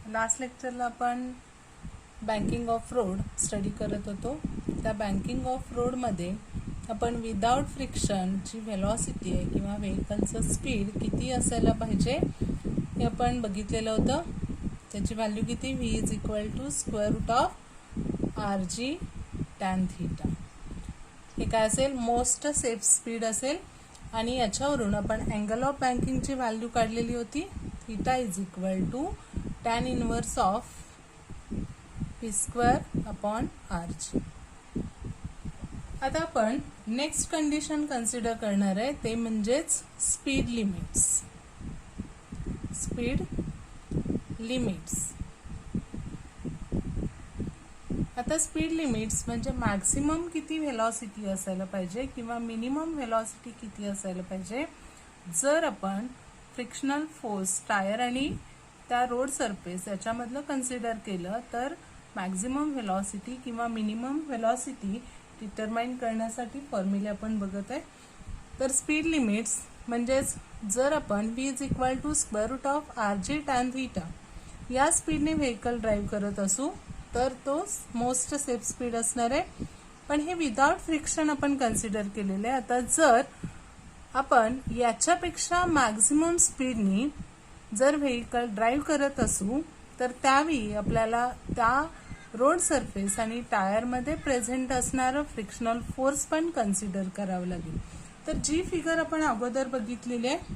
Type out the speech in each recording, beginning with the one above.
Last लेक्चरला आपण banking of road study करत होतो. त्या बँकिंग ऑफ रोडमध्ये आपण विदाउट फ्रिक्शनची व्हेलॉसिटी आहे किंवा व्हेकलचं स्पीड किती असायला पाहिजे हे आपण बघितलेलं होतं. त्याची व्हॅल्यू किती v is equal to square root of RG tan theta. हे काय असेल, मोस्ट सेफ स्पीड असेल. आणि याच्यावरून आपण अँगल ऑफ बँकिंगची व्हॅल्यू काढलेली होती. Theta is equal to tan inverse of p square upon RG. आता आपण नेक्स्ट कंडिशन कन्सिडर करणार आहे, ते म्हणजेच स्पीड लिमिट्स. Speed limits. आता स्पीड लिमिट्स म्हणजे मॅक्सिमम किती व्हेलॉसिटी असायला पाहिजे किंवा मिनिमम व्हेलॉसिटी किती असायला पाहिजे जर आपण फ्रिक्शनल फोर्स टायर आणि त्या रोड सरफेस याच्यामधलं कन्सिडर केलं तर मॅक्झिमम व्हेलॉसिटी किंवा मिनिमम व्हेलॉसिटी डिटरमाइन करण्यासाठी फॉर्म्युला आपण बघत आहे. तर स्पीड लिमिट्स म्हणजेच जर आपण v is equal to square root of RG tan theta या स्पीडने व्हेकल ड्राईव्ह करत असू तर तो मोस्ट सेफ स्पीड असणार आहे. पण हे विदाउट फ्रिक्शन आपण कन्सिडर केलेले आहे. आता जर आपण याच्यापेक्षा मॅक्झिमम स्पीडनी जर व्हेकल ड्राईव्ह करत असू तर त्यावेळी आपल्याला त्या रोड सरफेस आणि टायरमध्ये प्रेझेंट असणारं फ्रिक्शनल फोर्स पण कन्सिडर करावं लागेल. तर जी फिगर आपण अगोदर बघितलेली आहे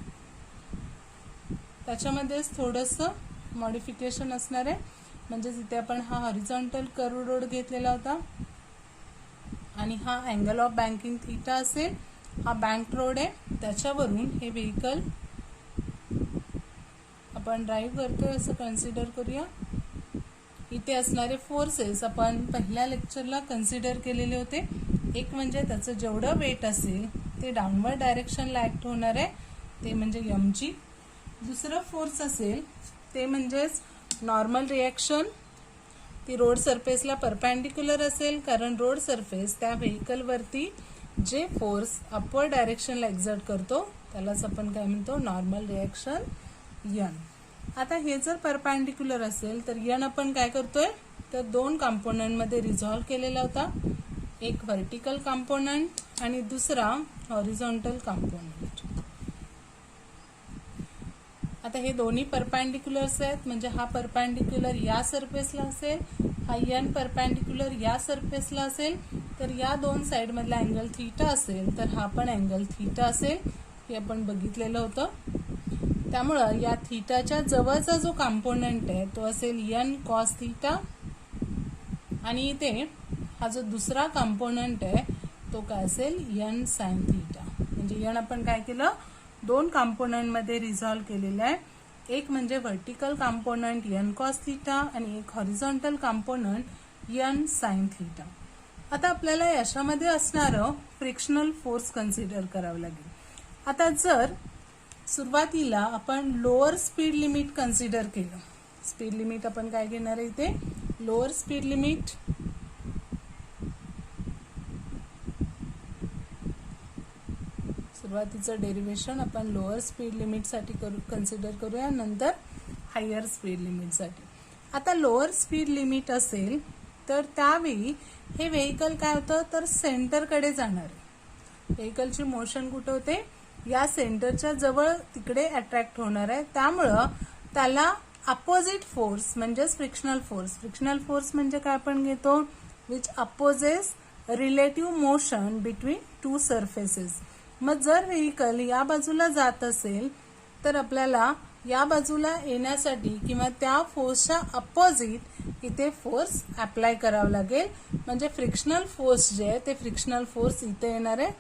त्याच्यामध्येच थोडंसं मॉडिफिकेशन असणार आहे. म्हणजे जिथे आपण हा हॉरिझॉन्टल कर्व रोड घेतलेला होता आणि हा अँगल ऑफ बँकिंग थीटा असेल, हा बँक रोड आहे, त्याच्यावरून हे व्हेकल आपण ड्राईव्ह करतोय असं कन्सिडर करूया. इथे असणारे फोर्सेस आपण पहिल्या लेक्चरला कन्सिडर केलेले होते. एक म्हणजे त्याचं जेवढं वेट असेल ते डाऊनवर्ड डायरेक्शनला ऍक्ट होणार आहे, ते म्हणजे mg. दुसरं फोर्स असेल ते म्हणजेच नॉर्मल रिॲक्शन. ती रोड सरफेसला परपॅन्डिक्युलर असेल कारण रोड सरफेस त्या व्हेकलवरती जे फोर्स अपवर्ड डायरेक्शनला एक्झर्ट करतो त्यालाच आपण काय म्हणतो, नॉर्मल रिॲक्शन n. आता हे जर परपॅन्डिक्युलर असेल तर n आपण काय करतोय तर दोन कंपोनंटमध्ये रिझॉल्व्ह केलेला होता. एक व्हर्टिकल कंपोनंट आणि दुसरा हॉरिझॉन्टल कंपोनंट. आता हे दोन्ही परपॅन्डिक्युलर्स आहेत म्हणजे हा परपॅन्डिक्युलर या सरफेसला असेल, हा n परपॅन्डिक्युलर या सरफेसला असेल. तर या दोन साइड मधला अँगल थीटा असेल तर हा पण अँगल थीटा असेल, हे आपण बघितलेलं होतं. त्यामुळं या थीटाच्या जवळचा जो कंपोनंट आहे तो असेल n कॉस थीटा आणि इथे हा जो दुसरा कंपोनंट आहे तो काय असेल n साइन थीटा. म्हणजे n आपण काय केलं, दोन कंपोनंटमध्ये रिझॉल्व्ह केलेलं आहे. एक म्हणजे vertical component n cos theta आणि एक horizontal component n sine theta. आता आपल्याला याच्यामध्ये असणारं फ्रिक्शनल फोर्स कन्सिडर करावं लागेल. आता जर सुरुवातीला आपण लोअर स्पीड लिमिट कन्सिडर केलं, स्पीड लिमिट आपण काय घेणार आहे इथे, लोअर स्पीड लिमिट. सुरुवातीचं डेरिव्हेशन आपण लोअर स्पीड लिमिटसाठी कन्सिडर करूया, नंतर हायर स्पीड लिमिटसाठी. आता लोअर स्पीड लिमिट असेल तर त्यावेळी हे व्हेकल काय होतं तर सेंटरकडे जाणार आहे. व्हेकलची मोशन कुठं होते, या सेंटरच्या जवळ तिकडे अट्रॅक्ट होणार आहे. त्यामुळं त्याला अपोजिट फोर्स म्हणजेच फ्रिक्शनल फोर्स. फ्रिक्शनल फोर्स म्हणजे काय आपण घेतो, which opposes relative motion between two surfaces. मग जर व्हेकल या बाजूला जात असेल तर आपल्याला या बाजूला येण्यासाठी किंवा त्या फोर्सच्या अपोजिट इथे फोर्स अप्लाय करावा लागेल. म्हणजे फ्रिक्शनल फोर्स जे आहे ते फ्रिक्शनल फोर्स इथे येणार आहे.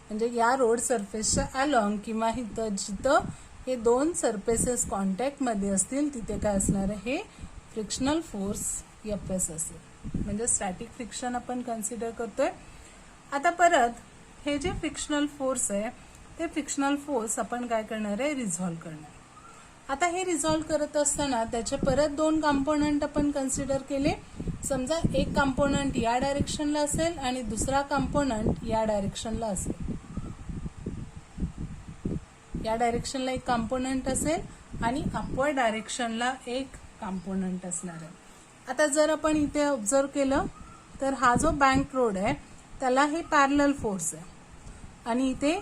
म्हणजे या रोड सरफेसच्या अलॉंग किंवा इथं जिथं हे दोन सरफेसेस कॉन्टॅक्ट मध्ये असतील तिथे काय असणार आहे, हे फ्रिक्शनल फोर्स Fs असेल. म्हणजे स्टॅटिक फ्रिक्शन आपण कन्सिडर करतोय. आता परत हे जे फ्रिक्शनल फोर्स आहे ते फ्रिक्शनल फोर्स आपण काय करणार आहे, रिझॉल्व्ह करणार. आता हे रिझॉल्व्ह करत असताना त्याचे परत दोन कंपोनंट आपण कन्सिडर केले. समजा एक कंपोनंट या डायरेक्शनला असेल आणि दुसरा कंपोनंट या डायरेक्शनला असेल. या डायरेक्शनला एक कॉम्पोनंट असेल आणि अपवर्ड डायरेक्शनला एक कॉम्पोनंट असणार आहे. आता जर आपण इथे ऑब्झर्व केलं तर हा जो बँक रोड आहे त्याला हे पॅरलल फोर्स आहे आणि इथे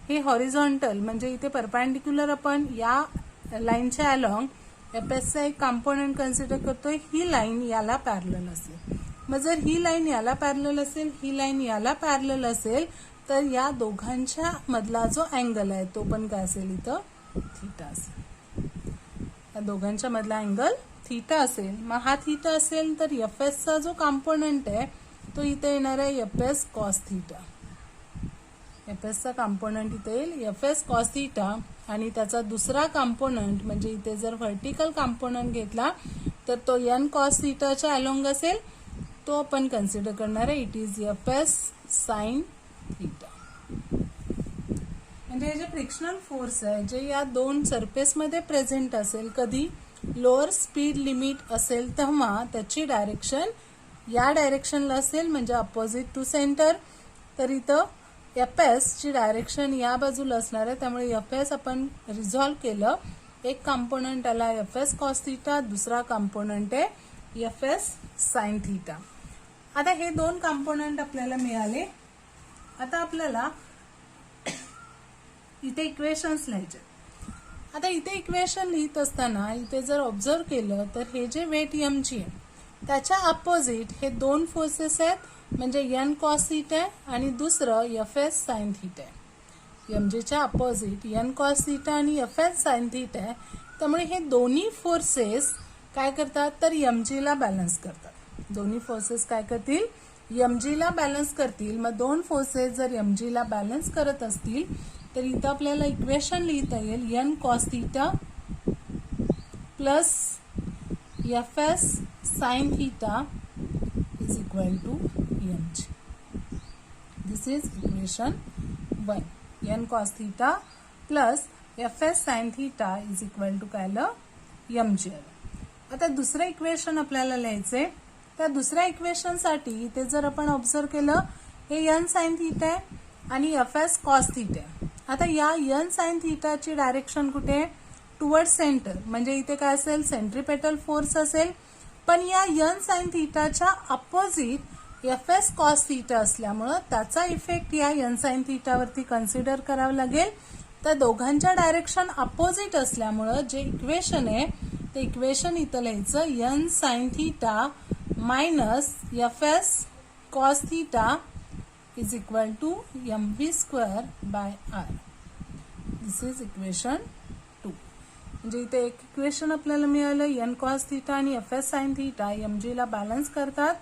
हे हॉरिझॉन्टल म्हणजे इथे परपॅन्डिक्युलर आपण या लाईनच्या अलॉंग एफएसचा एक कॉम्पोनंट कन्सिडर करतोय. ही लाईन याला पॅरलल असेल. मग जर ही लाईन याला पॅरलल असेल, ही लाईन याला पॅरलल असेल तर या दोघांच्या मधला जो अँगल आहे तो पण काय असेल इथं थीटा असेल. या दोघांच्या मधला अँगल थीटा असेल. मग हा थीटा असेल तर एफएसचा जो कॉम्पोनंट आहे तो इथे येणार आहे एफएस कॉस थीटा. एफएसचा कॉम्पोनंट इथे येईल एफएस कॉस थीटा आणि त्याचा दुसरा कॉम्पोनंट म्हणजे इथे जर व्हर्टिकल कॉम्पोनंट घेतला तर तो एन कॉस थीटाच्या अलॉंग असेल. तो आपण कन्सिडर करणार आहे. It is FS sine theta. म्हणजे हे जे फ्रिक्शनल फोर्स आहे जे या दोन सरफेसमध्ये प्रेझेंट असेल, कधी लोअर स्पीड लिमिट असेल तेव्हा त्याची डायरेक्शन या डायरेक्शनला असेल म्हणजे अपोजिट टू सेंटर. तर इथं एफएस ची डायरेक्शन या बाजूला असणार आहे. त्यामुळे एफएस आपण रिझॉल्व केलं. एक कॉम्पोनंट आला एफएस कॉस थीटा, दुसरा कॉम्पोनंट आहे एफएस साइन थीटा. आता हे दोन कॉम्पोनंट आपल्याला मिळाले. आता आपल्याला इथे इक्वेशन्स लिहायचे. आता इथे इक्वेशन लिहित असताना इथे जर ऑब्झर्व केलं तर हे जे वेट एमची आहे त्याच्या अपोजिट हे दोन फोर्सेस आहेत म्हणजे एन कॉस थीटा आहे आणि दुसरं एफएस साइन थीटा आहे. एमजीच्या अपोजिट एन कॉस थीटा आणि एफएस साइन थीटा आहे. त्यामुळे हे दोन्ही फोर्सेस काय करतात तर एमजीला बॅलन्स करतात. दोन्ही फोर्सेस काय करतील एमजीला बॅलन्स करतील. मग दोन फोर्सेस जर एमजीला बॅलन्स करत असतील तर इथं आपल्याला इक्वेशन लिहिता येईल N cos theta plus FS sine theta is equal to MG. This is equation 1. N cos theta plus FS sine theta is equal to काय आलं एमजी. आता दुसरं इक्वेशन आपल्याला लिहायचंय. त्या दुसऱ्या इक्वेशनसाठी इथे जर आपण ऑब्झर्व केलं हे एन साइन थीटा आहे आणि एफएस कॉस थीटा आहे. आता या एन साइन थीटाची डायरेक्शन कुठे आहे टुवर्ड सेंटर म्हणजे इथे काय असेल सेंट्रिपेटल फोर्स असेल. पण या एन साइन थीटाच्या अपोजिट एफएस कॉस थीटा असल्यामुळं त्याचा इफेक्ट या एन साइन थीटावरती कन्सिडर करावा लागेल. तर दोघांच्या डायरेक्शन अपोजिट असल्यामुळं जे इक्वेशन आहे ते इक्वेशन इथं लिहायचं N sine theta minus FS cos theta is equal to mv square by r. This is equation 2. म्हणजे इथे एक इक्वेशन आपल्याला मिळालं एन कॉस थीटा आणि एफएस साइन थीटा mg ला बॅलन्स करतात.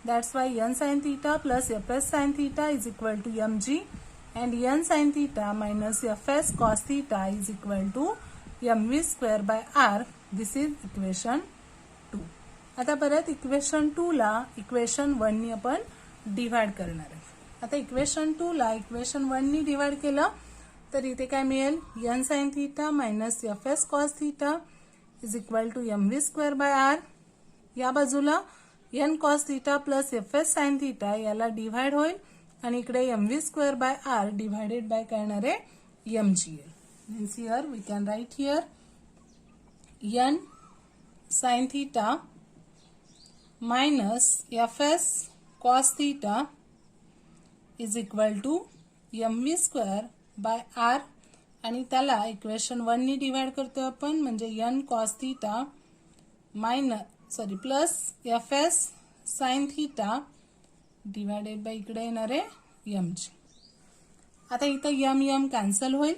That's why N sine theta plus FS sine theta is equal to mg and N sine theta minus FS cos theta is equal to mv square by r. This is equation 2. आता परत equation 2 ला equation 1 नी आपण divide करणार आहे. आता equation 2 ला equation 1 नी डिवाइड केलं तर इथे काय मिळेल N sine theta minus FS cos theta is equal to mv square by r. या बाजूला N cos theta plus FS sine theta याला डिवाइड होईल आणि इकडे mv square by r divided by काय येणार आहे mg. Means here we can write here N sine theta minus FS cos theta is equal to mv square by r आणि त्याला equation 1 नी डिवाइड करतोय आपण म्हणजे N cos theta plus FS sine theta divided by इकडे येणार आहे mg. आता इथं m कॅन्सल होईल.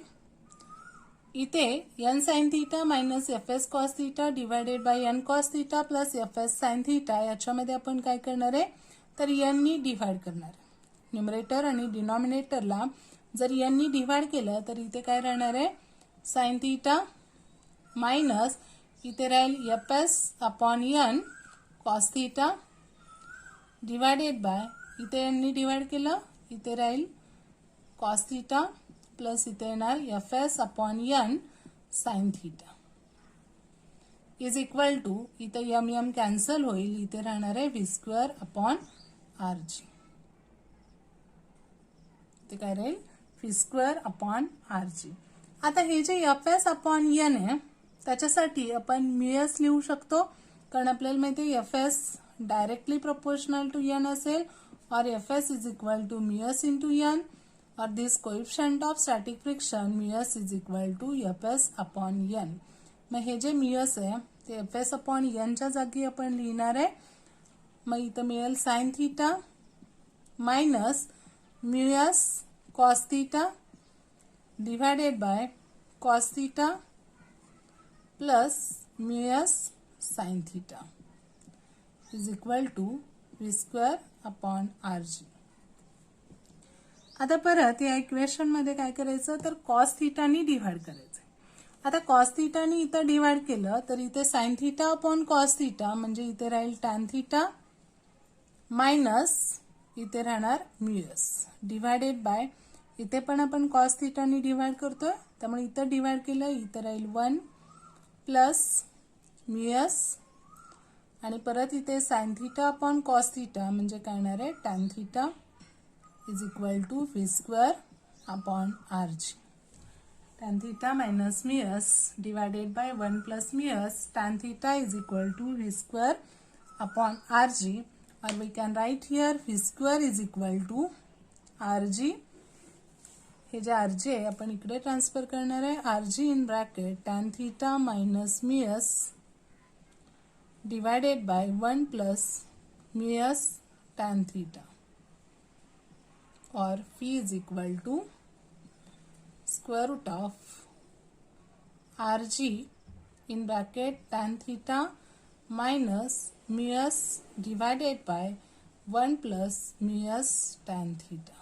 इथे N sine theta minus FS cos theta divided by N cos theta plus FS sine theta याच्यामध्ये आपण काय करणार आहे तर एन नी डिवाइड करणार आहे. न्यूमरेटर आणि डिनॉमिनेटरला जर एन नी डिवाइड केलं तर इथे काय राहणार आहे साइन थीटा मायनस इथे राहील FS upon N cos theta divided by इथे एन नी डिवाइड केलं इथे राहील कॉस थीटा प्लस इथे येणार FS upon N sine theta is equal to इथे m कॅन्सल होईल. इथे राहणार आहे व्ही स्क्वेअर अपॉन rg. इथे काय राहील व्ही स्क्वेअर अपॉन rg. आता हे जे Fs अपॉन n आहे त्याच्यासाठी आपण म्यूएस लिहू शकतो, कारण आपल्याला माहिती आहे Fs directly proportional to n असेल, और Fs is equal to mu s into n, और this coefficient of static friction mu s is equal to Fs upon n. मग हे जे म्यूएस आहे ते Fs अपॉन n च्या जागी आपण लिहिणार आहे. मग इथं मिळेल sign theta minus mu s cos theta divided bye cos theta plus mu s sin theta is equal to v square upon rg. आता परत या इक्वेशन मध्ये काय करायचं तर cos theta नी डिवाइड करायचं. आता cos theta नी इथं डिवाइड केलं तर इथे sin theta upon cos theta म्हणजे इथे राहील tan theta मायनस इथे राहणार म्यूएस डिवाइडेड बाय, इथे पण आपण cos theta नी डिवाइड करतोय त्यामुळे इथं डिवाइड केलं इथं राहील 1 प्लस म्यूएस आणि परत इथे sin theta upon cos theta म्हणजे काय येणार आहे tan theta is equal to v square upon rg. tan theta minus mu s divided by 1 plus mu s tan theta is equal to v square upon rg, और we can write here v square is equal to rg. हे जे rg आहे आपण इकडे transfer करणार आहे, rg in bracket tan theta minus mu s divided by 1 plus mu s tan theta, और phi is equal to square root of rg in bracket tan theta minus mu s divided by 1 plus mu s tan theta.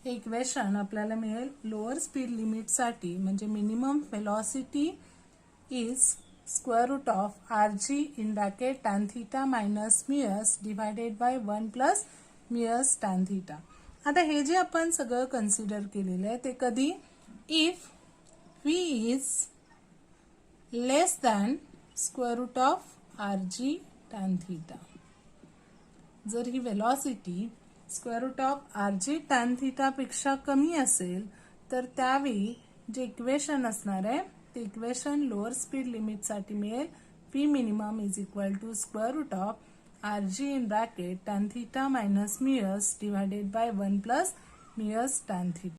हे equation आपल्याला मिळेल lower speed limit साठी, म्हणजे minimum velocity is square root of rg in bracket tan theta minus mu s divided by 1 plus mu s tan theta. आता हे जे आपण सगळं कन्सिडर केलेलं आहे ते कधी if v is less than square root of rg tan theta. जर ही velocity square root of rg tan theta पेक्षा कमी असेल तर त्यावेळी जे इक्वेशन असणार आहे ते इक्वेशन लोअर स्पीड लिमिट साठी मिळेल v minimum is equal to square root of rg in bracket tan theta minus mu s divided by 1 plus mu s tan theta.